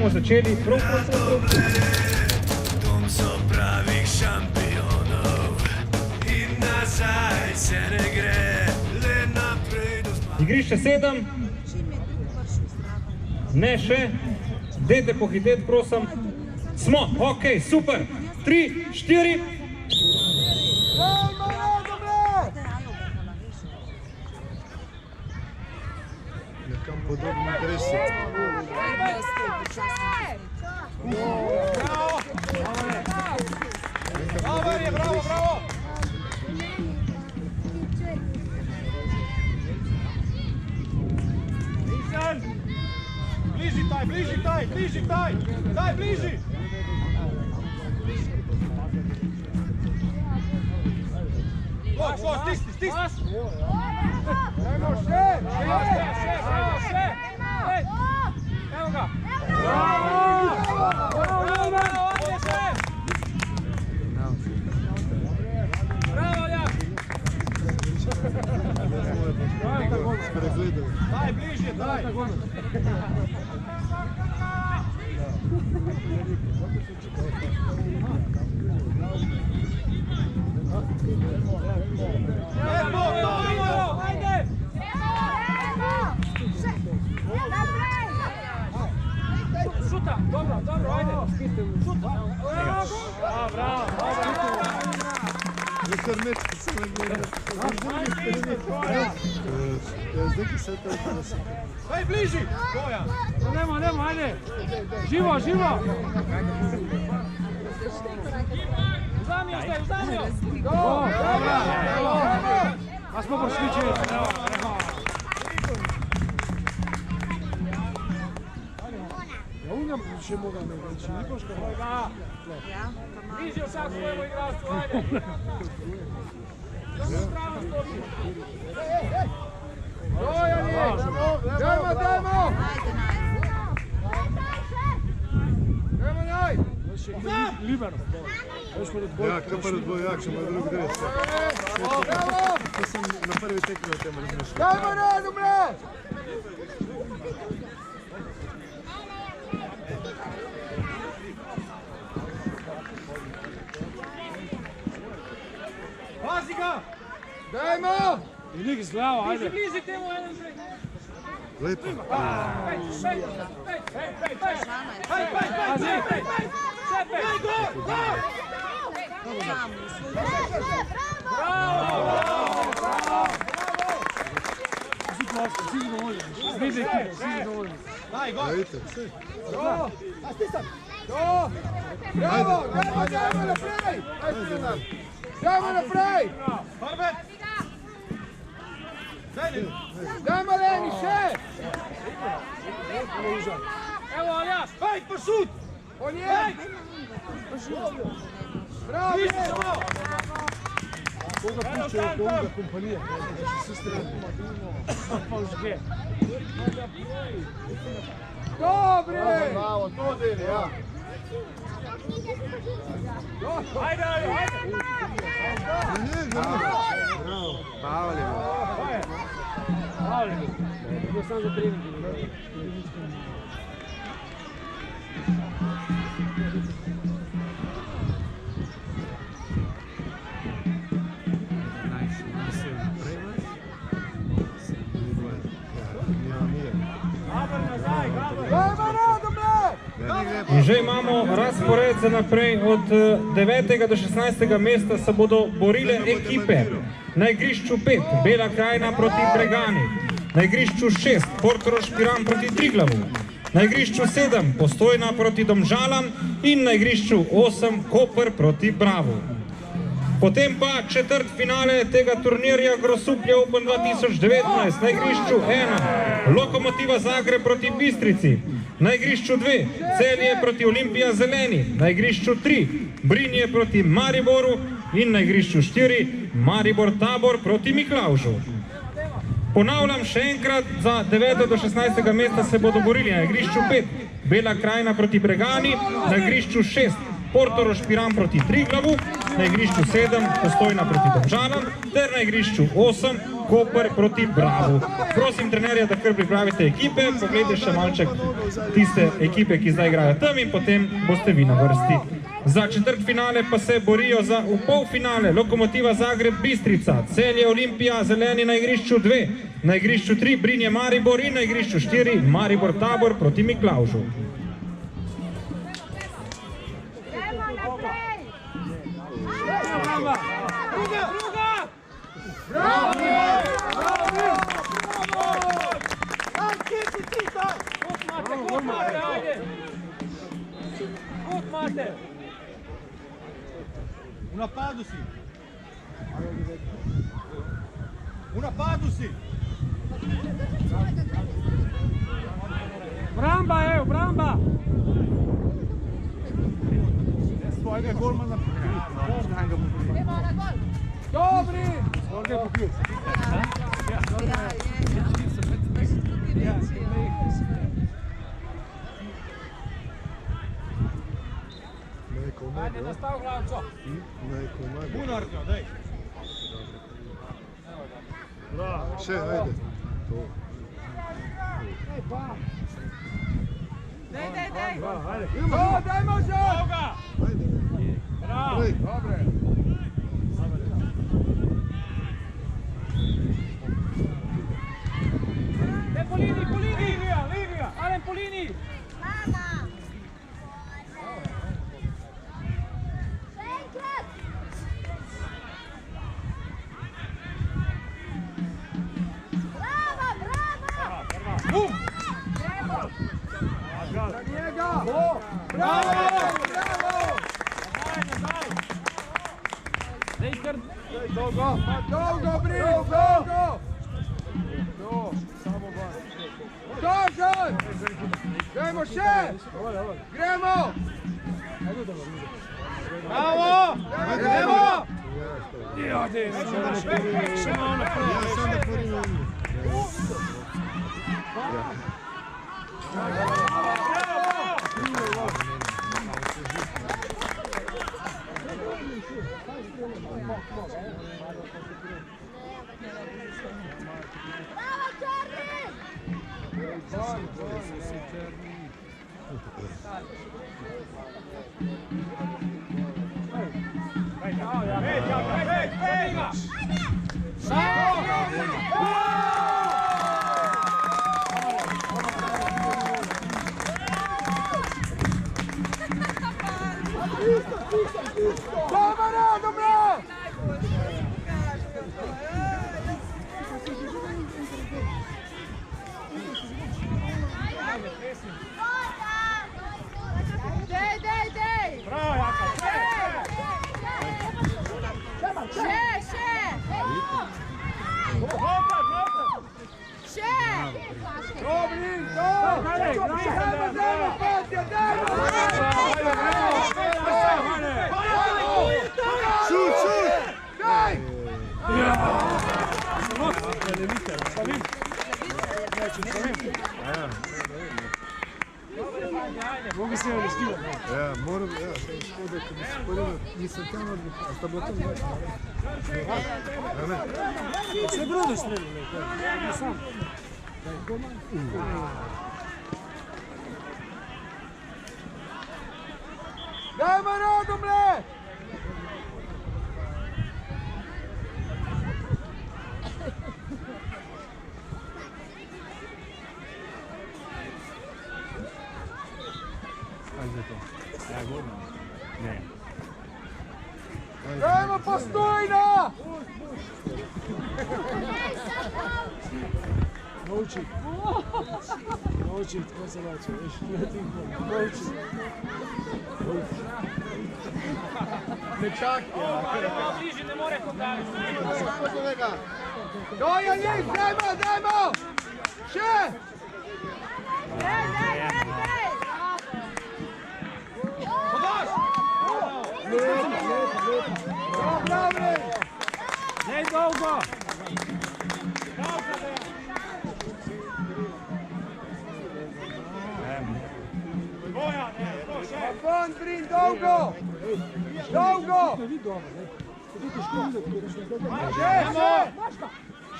bomo začeli prav. Dom so pravih šampionov in nazaj se ne gre, le naprej do zmaga. Igrišče 7. Ne še. Dajte pohiteti, prosim. Smo, ok, super. 3, 4. Nekam podobno gresi. Bravo, bravo! Bliži taj! Daj, bliži! Stisni! Dajmo še! Evo ga! Bravo, Ljak! Daj, bližje, daj! Šuta, dobro, ajde. Šuta. Bravo. Nekaj mečki se ne gleda. Zdaj ki se to je. Daj bliži, Bojan. Nemo, ajde. Živo. Vzami jo. Bravo. A smo pošličili. Ja unam še moga ne veći, Nikoška. Bliži vsak svojemu igraču, ajde. Strano stopi. Dajmo! Libero. Ja, kaj pa odbojak, še ima drug dres. To sem na prvi tekmi o tem razmišljal. Dajmo redu, bre! Pazi ga! Dajmo! Ilik z glavo, ajde. Bliži temu, jedan prej. Lepo. Dajmo naprej! Dajmo Leni, še! Evo, Aljaš! Hej, pošut! On je! Bravo! Bliži samo! Koga puščajo do ovoga kompanija? Vsi strani. Pa užge. Dobre! Bravo, to deli, ja. Ajde! Bravo. Pavljevi. To sam za trening. In že imamo razpored za naprej. Od 9. do 16. mesta se bodo borile ekipe. Na igrišču 5 Bela krajina proti Bregani, na igrišču 6 Portorož Piran proti Triglavu, na igrišču 7 Postojna proti Domžalam in na igrišču 8 Koper proti Bravu. Potem pa četrtfinale tega turnirja Grosuplje Open 2019 na igrišču 1 Lokomotiva Zagreb proti Bistrici, na igrišču 2 Celje proti Olimpija Zeleni, na igrišču 3 Brinje proti Mariboru in na igrišču 4 Maribor Tabor proti Miklavžu. Ponavljam še enkrat, za 9. do 16. mesta se bodo borili na igrišču 5 Bela krajina proti Bregani, na igrišču 6 Portorož Piran proti Triglavu, na igrišču 7 Postojna proti Domžalam ter na igrišču 8 Koper proti Bravu. Prosim trenerja, da kar pripravite ekipe, pogledajte še malček tiste ekipe, ki zdaj igrajo tam in potem boste vi na vrsti. Za četrtfinale pa se borijo za v polfinale Lokomotiva Zagreb Bistrica, Celje Olimpija, Zeleni na igrišču 2, na igrišču 3 Brinje Maribor in na igrišču 4 Maribor Tabor proti Miklavžu. U napadu si! U napadu si! Bramba, evo, bramba! Ajde, golman na Dobri! Ovdje je popio. Ajde, nastav glavco! Bunarka, daj! Bravo! Še, ajde! Daj! Daj može! Ajde! Bravo! Dobre! Polini! Livija! Alen Polini! Dolgo, Brin! Dolgo! Dožan! Gremo še! Gremo! Bravo! Gremo! Mogu se ne stigo. Ja, moram, ja, škoda, kad bi se poredno, nisam tamo odbih, a sta bilo to znači. Sve brode streljali, ja sam. Dajmo nogom, bre! Dajmo Postojna! Nauči, tko se lače, viš, nauči. Dečak! Bliži, ne more podaviti. Doja njih, dajmo! Še! Ne dolgo! Von Brin, dolgo! Dolgo!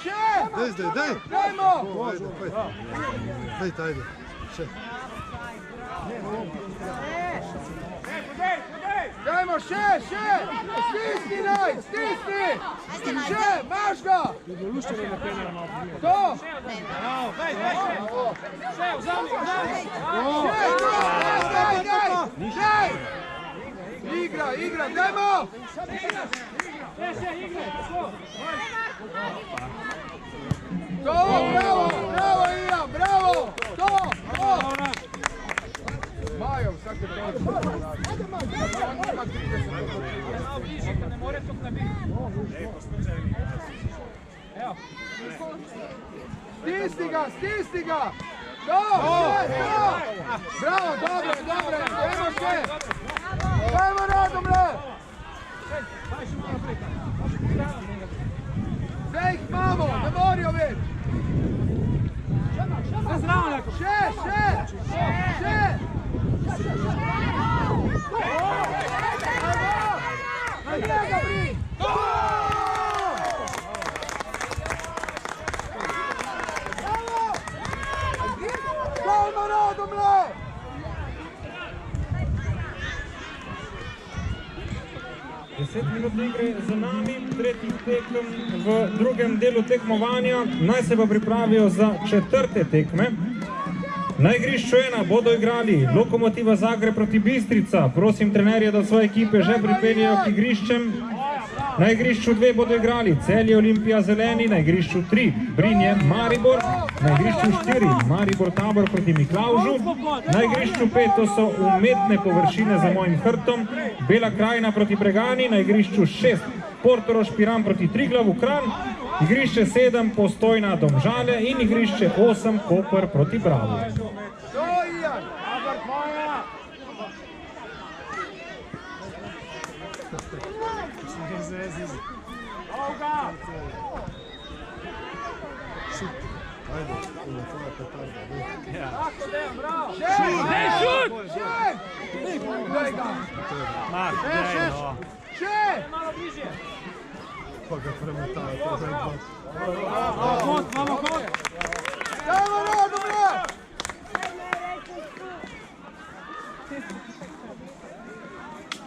Še! Daj! Dajmo! Ajde, ajde. Še. Dajmo še! Stisni naj! Stisni! Še! Maš ga! To! Daj! Igra! Dajmo! To! Bravo! Ivan! Bravo! To! Majo, vsake točke. Stisni ga! To! Bravo, dobro, dajmo še! Dajmo Radomlje! Zdaj jih imamo, ne morajo več! Še! Dajmo Radomlje! 10 minut igre za nami, tretjih tekem v drugem delu tekmovanja. Naj se pa pripravijo za četrte tekme. Na igrišču 1 bodo igrali Lokomotiva Zagreb proti Bistrica. Prosim trenerje, da svoje ekipe že pripeljejo k igriščem. Na igrišču 2 bodo igrali Celje Olimpija Zeleni, na igrišču 3 Brinje Maribor, na igrišču 4 Maribor Tabor proti Miklavžu, na igrišču 5 to so umetne površine za mojim hrbtom, Bela Krajina proti Bregani, na igrišču 6 Portorož Piran proti Triglavu Kranj, igrišče 7 Postojna Domžale in igrišče 8 Koper proti Bravo. Ajde, ona tvoja petarda. Še! Pa ga premetava, to zdaj dva. Dajmo Radomlje!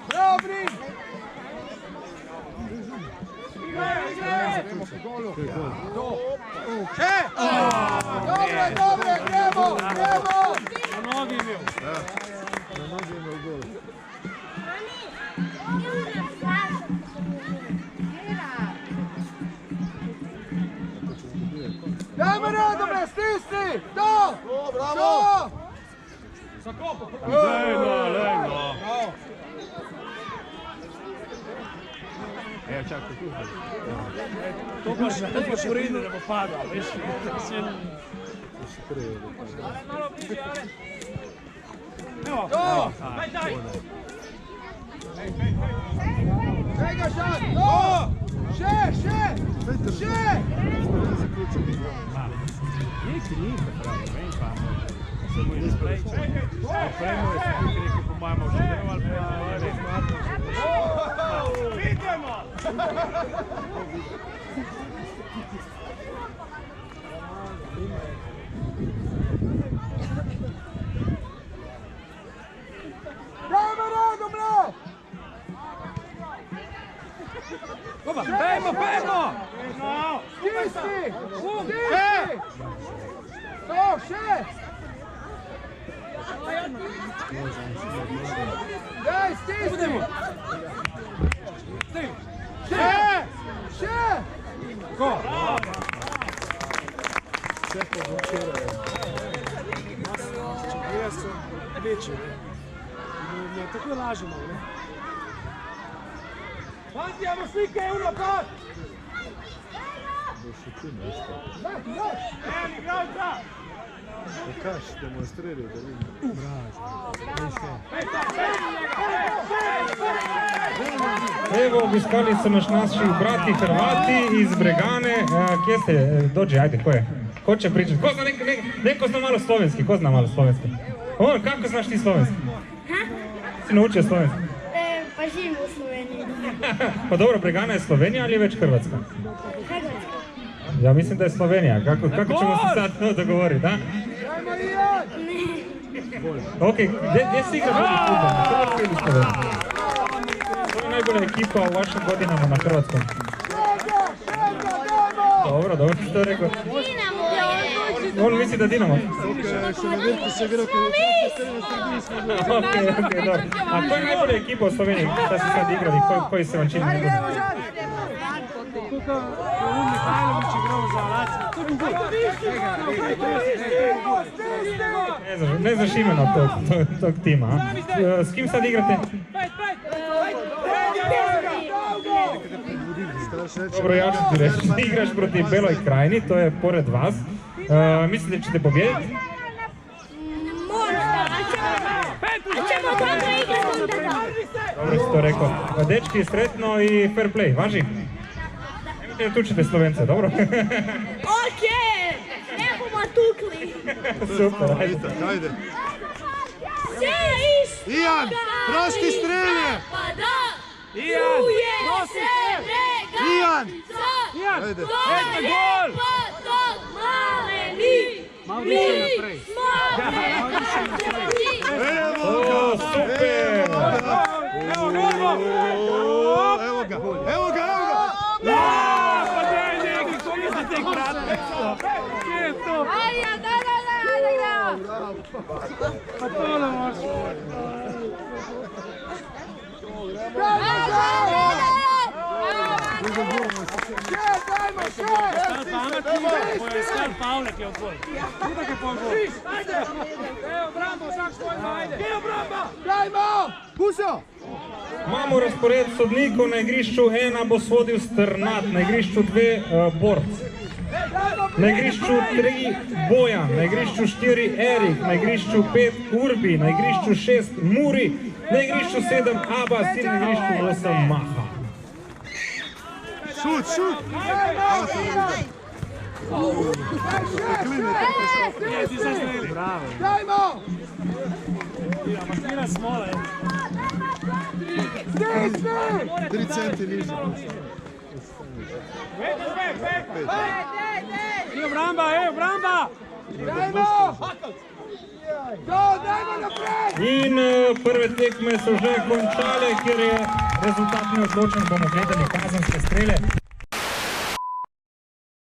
Bravo, Brin! Še! Dobre, gremo! Na nogi imel. Na nogi imel gol. Dajmo Radomlje, stisni! To! Bravo! Lejno. Čakaj, tu. To pa še pride, da bo padal, veš. To! Čega šat! To! Še! Neki niso pravi, vem pa. Se mu je izprejče. Opremo je se tudi rekel po mojem oštev ali pa res matno. Vidimo! Dajmo Radomlje! Pejmo! Stisni! To, še! Daj, stisni! Še! Ko? Vse pa bo včeraj. Jaz sem večji. Tako lažemo, ne? Fanti, imamo slike, napad! Boš še ti nešto. Igralca! Pokaž, demonstriraj, da vidim. Evo, obiskali so naši brati Hrvati iz Bregane. Kje ste? Dođe, ajde, ko je? Ko će pričati? Ko zna neko zna malo slovenski? Ko zna malo slovenski? Kako znaš ti slovenski? Si naučio slovenski? Pa Pa živim u Sloveniji. Pa dobro, Bregana je Slovenija ali je već Hrvatska? Hrvatska. Ja mislim da je Slovenija. Kako ćemo se sad to dogovoriti, da? Ok, gdje se igra bolji futbol? Na Hrvatskoj ili Sloveniji? Koja je najbolja ekipa u vašim godinama na Hrvatskom? Dobro, što je rekao? On misli da Dinamo. Še na Virtu se igra Ok, dobro. A koja je najbolja ekipa u Sloveniji? Šta se sad igrali? Koji se vam čini najbolji? Tukaj je Mihajlović igral za Lazio. To bi gol. Ne znaš imena tog tima, a? S kim sad igrate? Dobro, ja ću ti reći, igraš protiv Beloj Krajini, to je pored vas. Mislite da ćete pobijediti? Možda, a ćemo dobro igrati onda da. Dobro si to rekao. Dečki, sretno i fair play, važi? Nemojte da tučite Slovence, dobro? Okej, ne bomo tukli. Super, ajde. Ajde. Ijan, prosti strelje! Ijan, prosi! Ijan! Ijan, Ajde. eto gol! Malo više naprej. O, super! Evo gol! Evo ga! Pa daj neki, ko mislite kratko? Gdje je to? Pa to ne može. Stal pametni, ko je stal Pavlek je gol. Itak je pol gol. Evo Brambo, vsak svojima, ajde. Evo Bramba! Dajmo! Pušo! Imamo razpored sodnikov, na igrišču 1 bo sodil Strnad, na igrišču 2 Borc. Na igrišču 3 Bojan, na igrišču 4 Erik, na igrišču 5 Urbi, na igrišču 6 Muri, na igrišču 7 Abbas in na igrišču 8 Maha. Šut! Je, ti sad streli. Bravo. Dajmo! Masnira smola, je. 3 centi niže. Evo Bramba! Dajmo! Dajmo naprej! In prve tekme so že končale, ker je rezultat neodločen, bomo gledali kazenske strele.